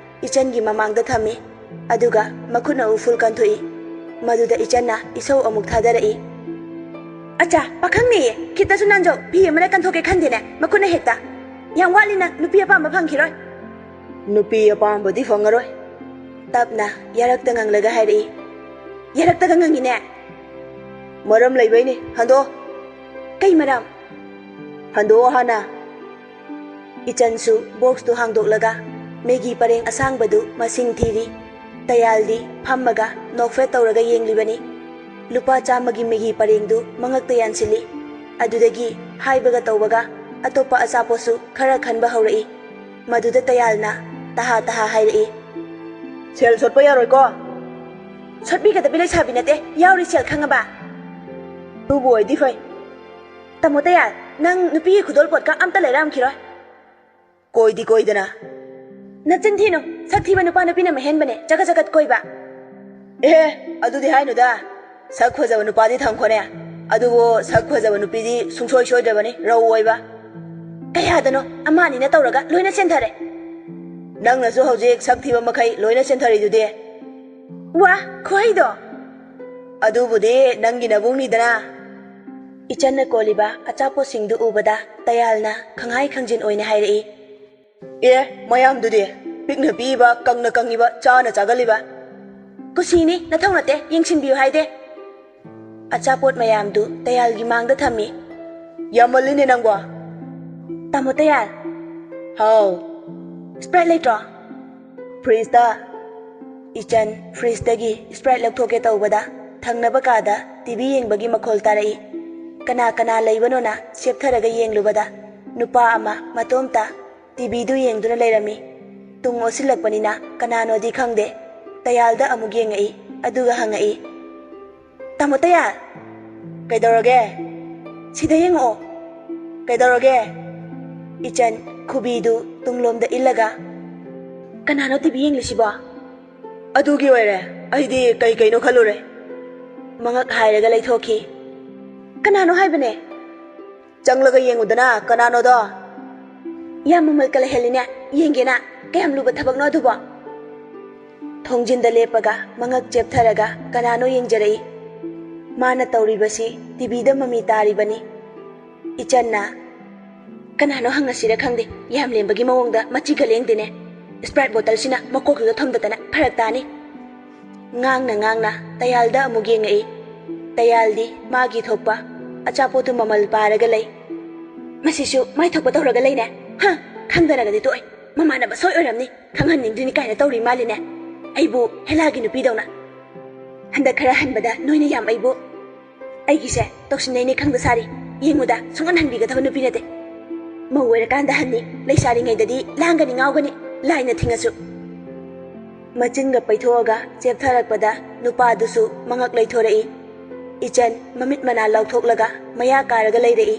ꯏꯆꯟꯒꯤ ꯃꯃꯥꯡꯗ ꯊꯝꯃꯤ ꯑꯗꯨꯒ ꯃꯈꯨꯠꯅ ꯎꯐꯨꯜ ꯀꯟꯊꯣꯛꯏ ꯃꯗꯨꯗ ꯏꯆꯟꯅ ꯏꯁꯧ ꯑꯃꯨꯛ ꯊꯥꯗꯔꯛꯏ ꯑꯆꯥ ꯄꯥꯈꯪꯅꯦꯌꯦ ꯈꯤꯇꯁꯨ ꯅꯥꯟꯖꯧ ꯐꯤ ꯑꯃꯅ ꯀꯟꯊꯣꯛꯀꯦ ꯈꯟꯗꯦꯅꯦ ꯃꯈꯨꯠꯅ ꯍꯦꯛꯇ ꯌꯥꯝ ꯋꯥꯠꯂꯤ ꯅꯪ ꯅꯨꯄꯤ ꯑꯄꯥꯝꯕ ꯐꯪꯈꯤꯔꯣꯏ ꯅꯨꯄꯤ ꯑꯄꯥꯝꯕꯗꯤ ꯐꯪꯉꯔꯣꯏ ꯇꯞꯅ ꯌꯥꯔꯛꯇ ꯉꯪꯂꯒ ꯍꯥꯏꯔꯛꯏ ꯌꯥꯔꯛꯇꯒ ꯉꯪꯉꯤꯅꯦ ꯃꯔꯝ ꯂꯩꯕꯩꯅꯤ ꯍꯟꯗꯣꯛꯑꯣ ꯀꯩ ꯃꯔꯝ ꯍꯟꯗꯣꯛꯑꯣ ꯍꯥꯟꯅ ꯏꯆꯟꯁꯨ ꯕꯣꯛꯁꯇꯨ ꯍꯥꯡꯗꯣꯛꯂꯒ ꯃꯦꯒꯤ ꯄꯔꯦꯡ ꯑꯁꯥꯡꯕꯗꯨ ꯃꯁꯤꯡ ꯊꯤꯔꯤ ꯇꯌꯥꯜꯗꯤ ꯐꯝꯃꯒ ꯅꯣꯛꯐꯦꯠ ꯇꯧꯔꯒ ꯌꯦꯡꯂꯤꯕꯅꯤ ꯂꯨꯄꯥ 100ꯒꯤ ꯃꯦꯒꯤ ꯄꯔꯦꯡꯗꯨ ꯃꯉꯛꯇ ꯌꯥꯟꯁꯤꯜꯂꯤ ꯑꯗꯨꯗꯒꯤ ꯍꯥꯏꯕꯒ ꯇꯧꯕꯒ ꯑꯇꯣꯞꯄ ꯑꯆꯥꯄꯣꯠꯁꯨ ꯈꯔ ꯈꯟꯕ ꯍꯧꯔꯛꯏ ꯃꯗꯨꯗ ꯇꯌꯥꯜꯅ ꯇꯍꯥ ꯍꯥꯏꯔꯛꯏ ꯁꯦꯜ ꯁꯣꯠꯄ ꯌꯥꯔꯣꯏꯀꯣ ꯁꯣꯠꯄꯤꯒꯗꯕꯤ ꯂꯩꯁꯥꯕꯤ ꯅꯠꯇꯦ ꯌꯥꯎꯔꯤ ꯁꯦꯜ ꯈꯪꯉꯕ ꯑꯗꯨꯕꯨ ꯑꯣꯏꯗꯤ ꯐꯩ ꯇꯥꯃꯣ ꯇꯌꯥꯜ ꯅꯪ ꯅꯨꯄꯤꯒꯤ ꯈꯨꯗꯣꯜ ꯄꯣꯠꯀ ꯑꯝꯇ ꯂꯩꯔꯛꯑꯝꯈꯤꯔꯣꯏ ꯀꯣꯏꯗꯅ ꯅꯆꯤꯟ ꯊꯤꯅꯨ ꯁꯛ ꯊꯤꯕ ꯅꯨꯄꯥ ꯅꯨꯄꯤꯅ ꯃꯍꯦꯟꯕꯅꯦ ꯆꯒꯠ ꯀꯣꯏꯕ ꯑꯗꯨꯗꯤ ꯍꯥꯏꯅꯨꯗ ꯁꯛ ꯐꯖꯕ ꯅꯨꯄꯥꯗꯤ ꯊꯝꯈꯣꯅꯦ ꯑꯗꯨꯕꯨ ꯁꯛ ꯐꯖꯕ ꯅꯨꯄꯤꯗꯤ ꯁꯨꯡꯁꯣꯏ ꯁꯣꯏꯗ꯭ꯔꯕꯅꯤ ꯔꯧ ꯑꯣꯏꯕ ꯀꯌꯥꯗꯅꯣ ꯑꯃ ꯑꯅꯤꯅ ꯇꯧꯔꯒ ꯂꯣꯏꯅ ꯆꯦꯟꯊꯔꯦ ꯅꯪꯅꯁꯨ ꯍꯧꯖꯤꯛ ꯁꯛ ꯊꯤꯕ ꯃꯈꯩ ꯂꯣꯏꯅ ꯆꯦꯟꯊꯔꯤꯗꯨꯗꯤ ꯋꯥ ꯈꯨꯍꯩꯗꯣ ꯑꯗꯨꯕꯨꯗꯤ ꯅꯪꯒꯤ ꯅꯕꯨꯡꯅꯤꯗꯅ ꯏꯆꯟꯅ ꯀꯣꯜꯂꯤꯕ ꯑꯆꯥꯄꯣꯠꯁꯤꯡꯗꯨ ꯎꯕꯗ ꯇꯌꯥꯜꯅ ꯈꯪꯍꯥꯏ ꯈꯪꯖꯤꯟ ꯑꯣꯏꯅ ꯍꯥꯏꯔꯛꯏ ꯑꯦ ꯃꯌꯥꯝꯗꯨꯗꯤ ꯄꯤꯛꯅ ꯄꯤꯕ ꯀꯪꯅ ꯀꯪꯉꯤꯕ ꯆꯥꯅ ꯆꯥꯒꯜꯂꯤꯕ ꯀꯨꯁꯤꯅꯤ ꯅꯊꯧ ꯅꯠꯇꯦ ꯌꯦꯡꯁꯤꯟꯕꯤꯌꯨ ꯍꯥꯏꯗꯦ ꯑꯆꯥꯄꯣꯠ ꯃꯌꯥꯝꯗꯨ ꯇꯌꯥꯜꯒꯤ ꯃꯥꯡꯗ ꯊꯝꯃꯤ ꯌꯥꯝꯃꯜꯂꯤꯅꯦ ꯅꯪꯕꯣ ꯇꯥꯃꯣ ꯇꯌꯥꯜ ꯍꯥꯎ ꯁ꯭ꯄ꯭ꯔꯥꯏꯠ ꯂꯩꯇ꯭ꯔꯣ ꯐ꯭ꯔꯤꯖꯇ ꯏꯆꯟ ꯐ꯭ꯔꯤꯖꯇꯒꯤ ꯁ꯭ꯄ꯭ꯔꯥꯏꯠ ꯂꯧꯊꯣꯛꯀꯦ ꯇꯧꯕꯗ ꯊꯪꯅꯕ ꯀꯥꯗ ꯇꯤꯚꯤ ꯌꯦꯡꯕꯒꯤ ꯃꯈꯣꯜ ꯇꯥꯔꯛꯏ ꯀꯅꯥ ꯀꯅꯥ ꯂꯩꯕꯅꯣꯅ ꯆꯦꯞꯊꯔꯒ ꯌꯦꯡꯂꯨꯕꯗ ꯅꯨꯄꯥ ꯑꯃ ꯃꯇꯣꯝꯇ ꯇꯤꯚꯤꯗꯨ ꯌꯦꯡꯗꯨꯅ ꯂꯩꯔꯝꯃꯤ ꯇꯨꯡ ꯑꯣꯠꯁꯤꯜꯂꯛꯄꯅꯤꯅ ꯀꯅꯥꯅꯣꯗꯤ ꯈꯪꯗꯦ ꯇꯌꯥꯜꯗ ꯑꯃꯨꯛ ꯌꯦꯡꯉꯛꯏ ꯑꯗꯨꯒ ꯍꯪꯉꯛꯏ ꯇꯥꯃꯣ ꯇꯌꯥꯜ ꯀꯩꯗꯧꯔꯒꯦ ꯁꯤꯗ ꯌꯦꯡꯉꯛꯑꯣ ꯀꯩꯗꯧꯔꯒꯦ ꯏꯆꯟ ꯈꯨꯕꯤꯗꯨ ꯇꯨꯡꯂꯣꯝꯗ ꯏꯜꯂꯒ ꯀꯅꯥꯅꯣ ꯇꯤꯚꯤ ꯌꯦꯡꯂꯤꯁꯤꯕꯣ ꯑꯗꯨꯒꯤ ꯑꯣꯏꯔꯦ ꯑꯩꯗꯤ ꯀꯩꯅꯣ ꯈꯜꯂꯨꯔꯦ ꯃꯉꯛ ꯍꯥꯏꯔꯒ ꯂꯩꯊꯣꯛꯈꯤ ꯀꯅꯥꯅꯣ ꯍꯥꯏꯕꯅꯦ ꯆꯪꯂꯒ ꯌꯦꯡꯉꯨꯗꯅ ꯀꯅꯥꯅꯣꯗꯣ ꯌꯥꯝ ꯃꯃꯜ ꯀꯜꯍꯜꯂꯤꯅꯦ ꯌꯦꯡꯒꯦꯅ ꯀꯌꯥꯝ ꯂꯨꯕ ꯊꯕꯛꯅꯣ ꯑꯗꯨꯕꯣ ꯊꯣꯡꯖꯤꯟꯗ ꯂꯦꯞꯄꯒ ꯃꯉꯛ ꯆꯦꯞꯊꯔꯒ ꯀꯅꯥꯅꯣ ꯌꯦꯡꯖꯔꯛꯏ ꯃꯥꯅ ꯇꯧꯔꯤꯕꯁꯤ ꯇꯤꯚꯤꯗ ꯃꯃꯤ ꯇꯥꯔꯤꯕꯅꯤ ꯏꯆꯟꯅ ꯀꯅꯥꯅꯣ ꯍꯪꯉꯁꯤꯔ ꯈꯪꯗꯦ ꯌꯥꯝ ꯂꯦꯝꯕꯒꯤ ꯃꯑꯣꯡꯗ ꯃꯆꯤꯒ ꯂꯦꯡꯗꯦꯅꯦ ꯁ꯭ꯄ꯭ꯔꯥꯏꯠ ꯕꯣꯇꯜꯁꯤꯅ ꯃꯀꯣꯛꯇꯨꯗ ꯊꯝꯗꯗꯅ ꯐꯔꯛ ꯇꯥꯅꯤ ꯉꯥꯡꯅ ꯇꯌꯥꯜꯗ ꯑꯃꯨꯛ ꯌꯦꯡꯉꯛꯏ ꯇꯌꯥꯜꯗꯤ ꯃꯥꯒꯤ ꯊꯣꯛꯄ ꯑꯆꯥꯄꯣꯠꯇꯨ ꯃꯃꯜ ꯄꯥꯔꯒ ꯂꯩ ꯃꯁꯤꯁꯨ ꯃꯥꯏ ꯊꯣꯛꯄ ꯇꯧꯔꯒ ꯂꯩꯅꯦ ꯈꯪꯗꯅꯒꯗꯤ ꯇꯣꯛꯑꯦ ꯃꯃꯥꯟꯅꯕ ꯁꯣꯏ ꯑꯣꯏꯔꯝꯅꯤ ꯈꯪꯍꯟꯅꯤꯡꯗ꯭ꯔꯤꯅꯤ ꯀꯥꯏꯅ ꯇꯧꯔꯤ ꯃꯥꯜꯂꯤꯅꯦ ꯑꯩꯕꯨ ꯍꯦꯂꯥꯒꯤ ꯅꯨꯄꯤꯗꯧꯅ ꯍꯟꯗꯛ ꯈꯔ ꯍꯟꯕꯗ ꯅꯣꯏꯅ ꯌꯥꯝ ꯑꯩꯕꯨ ꯑꯩꯒꯤꯁꯦ ꯇꯧꯁꯤꯟꯅꯩꯅꯦ ꯈꯪꯗ ꯁꯥꯔꯤ ꯌꯦꯡꯉꯨꯗ ꯁꯨꯡꯍꯟ ꯍꯟꯕꯤꯒꯗꯕ ꯅꯨꯄꯤ ꯅꯠꯇꯦ ꯃꯧ ꯑꯣꯏꯔꯀꯥꯟꯗ ꯍꯟꯅꯤ ꯂꯩꯁꯥꯔꯤꯉꯩꯗꯗꯤ ꯂꯥꯡꯒꯅꯤ ꯉꯥꯎꯒꯅꯤ ꯂꯥꯏꯅ ꯊꯤꯡꯉꯁꯨ ꯃꯆꯤꯟꯒ ꯄꯩꯊꯣꯛꯑꯒ ꯆꯦꯞꯊꯔꯛꯄꯗ ꯅꯨꯄꯥꯗꯨꯁꯨ ꯃꯉꯛ ꯂꯩꯊꯣꯔꯛꯏ ꯏꯆꯟ ꯃꯃꯤꯠ ꯃꯅꯥ ꯂꯥꯎꯊꯣꯛꯂꯒ ꯃꯌꯥ ꯀꯥꯔꯒ ꯂꯩꯔꯛꯏ